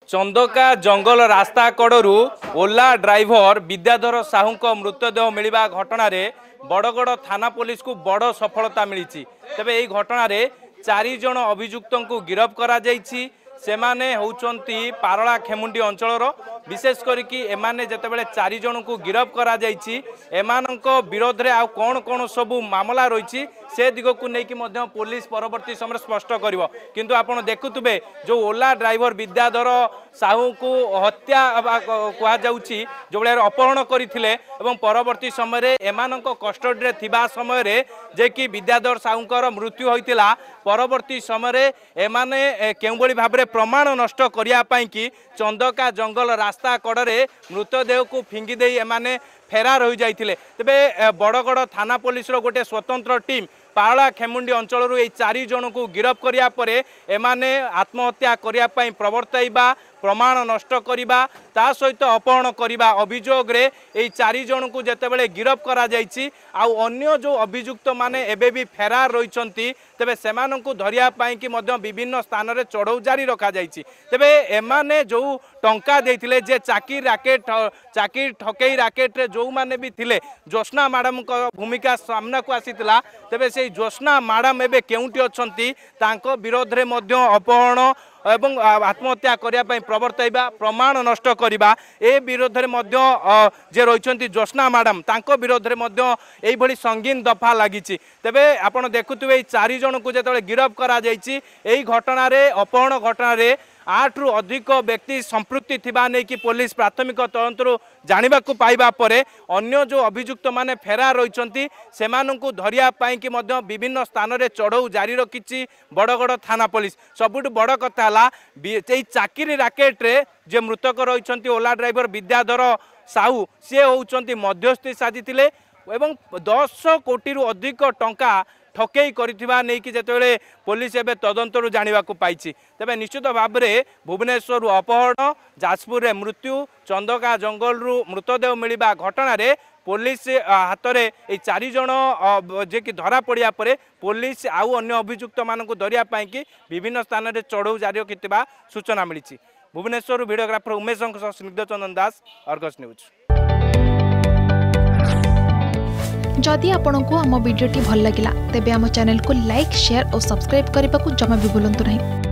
चंदका जंगल रास्ता कड़ू ओला ड्राइवर विद्याधर साहू मृतदेह मिलवा घटना बड़गड़ थाना पुलिस को बड़ सफलता मिली। तेबे यही घटना 4 जन अभियुक्त को गिरफ्त करा जायछि। सेमाने होउचंती पारला खेमुंडी अंचल विशेष करके एमाने जेतेबेले 4 जन को गिरफ्त करा जायछि एमानंक विरोध रे आ कोन कोन सबु मामला रही से दिग को लेकिन पुलिस परवर्ती समय स्पष्ट करिवो। किंतु आपण देखुतबे जो ओला ड्राइवर विद्याधर साहू को हत्या कहा जाउछि जो बळे अपहरण करथिले एवं परवर्ती समय रे एमानंक कस्टडी रे थिबा समय रे जे कि विद्याधर साहूकर मृत्यु होइतिला परवर्ती समय रे एमाने केउबळी भाबरे प्रमाण नष्ट करिया पई कि चंदका जंगल रास्ता कड़े मृतदेह को फिंगी दे एमाने फेरार हो जाइथिले। तेबे बड़गड़ थाना पुलिस रो गोटे स्वतंत्र टीम पाला खेमुंडी अंचल ये 4 जन को गिरफ्त करिया परे एमाने आत्महत्या करिया पई प्रवर्तैबा प्रमाण नष्ट करिबा ता सहित अपहरण करिबा अभियोग रे ए 4 जन को जेतेबेले गिरफ्त करा जायछि आ अन्य जो अभियुक्त माने एबे भी फेरार रहिसंती तेबे सेमानंकु धरिया पई कि मध्य विभिन्न स्थान रे चढ़ऊ जारी रखा जायछि। तेबे एमाने जो टंका देथिले जे चाकी ठकेई राकेट रे जो माने भी थिले ज्योत्स्ना मैडम को भूमिका सामना को आसीतिला। तेबे से ज्योत्स्ना मैडम एबे केउंटी अछंती तांको विरोध रे मध्य अपहरण एवं आत्महत्या करने प्रवर्तैबा प्रमाण नष्ट करने ए विरोध में जे रही ज्योत्स्ना मैडम तांको विरोध में यही संगीन दफा लगी। तेबे आपण देखुवे 4 जन को जो गिरफ्त करा जायछि एही घटना रे अपहरण घटना रे 8 रु अधिक व्यक्ति संपृक्ति थिबा नै कि पुलिस प्राथमिक तदंतर जानिबा को पाइबा परे अन्य जो अभियुक्त माने फेरार रहिसंती सेमानंकु धरिया पई कि मध्य विभिन्न स्थान रे चढ़ऊ जारी रखिछि बड़गड़ थाना पुलिस। सबुठ बड़ कथा हला चाकरी राकेट रे जे मृतक रहिसंती ओला ड्राइवर विद्याधर साहू से होउचंती मध्यस्थी साजिथिले एवं 10 कोटी रु अधिक टंका ठकेई करिथिबा नै कि जेतेबेले पुलिस एबे तदंतर जानिबा को पाइछि। तेबे निश्चित भाव में भुवनेश्वर अपहरण जाजपुर रे मृत्यु चंदका जंगल रु मृतदेह मिलवा घटना रे पुलिस हाथ में ये 4 जन जे कि धरा पड़िया परे पुलिस आउ अन्य अभियुक्त मानक धरिया कि विभिन्न स्थान में चढ़ऊ जारी रखिथिबा सूचना मिली। भुवनेश्वर वीडियोग्राफर उमेश स्निग्ध चंदन दास, अर्गस न्यूज। जदि आपंक आम भिडी भल लगा तेब आम चैनल को लाइक शेयर और सब्सक्राइब करने को जमा भी भूलु नहीं।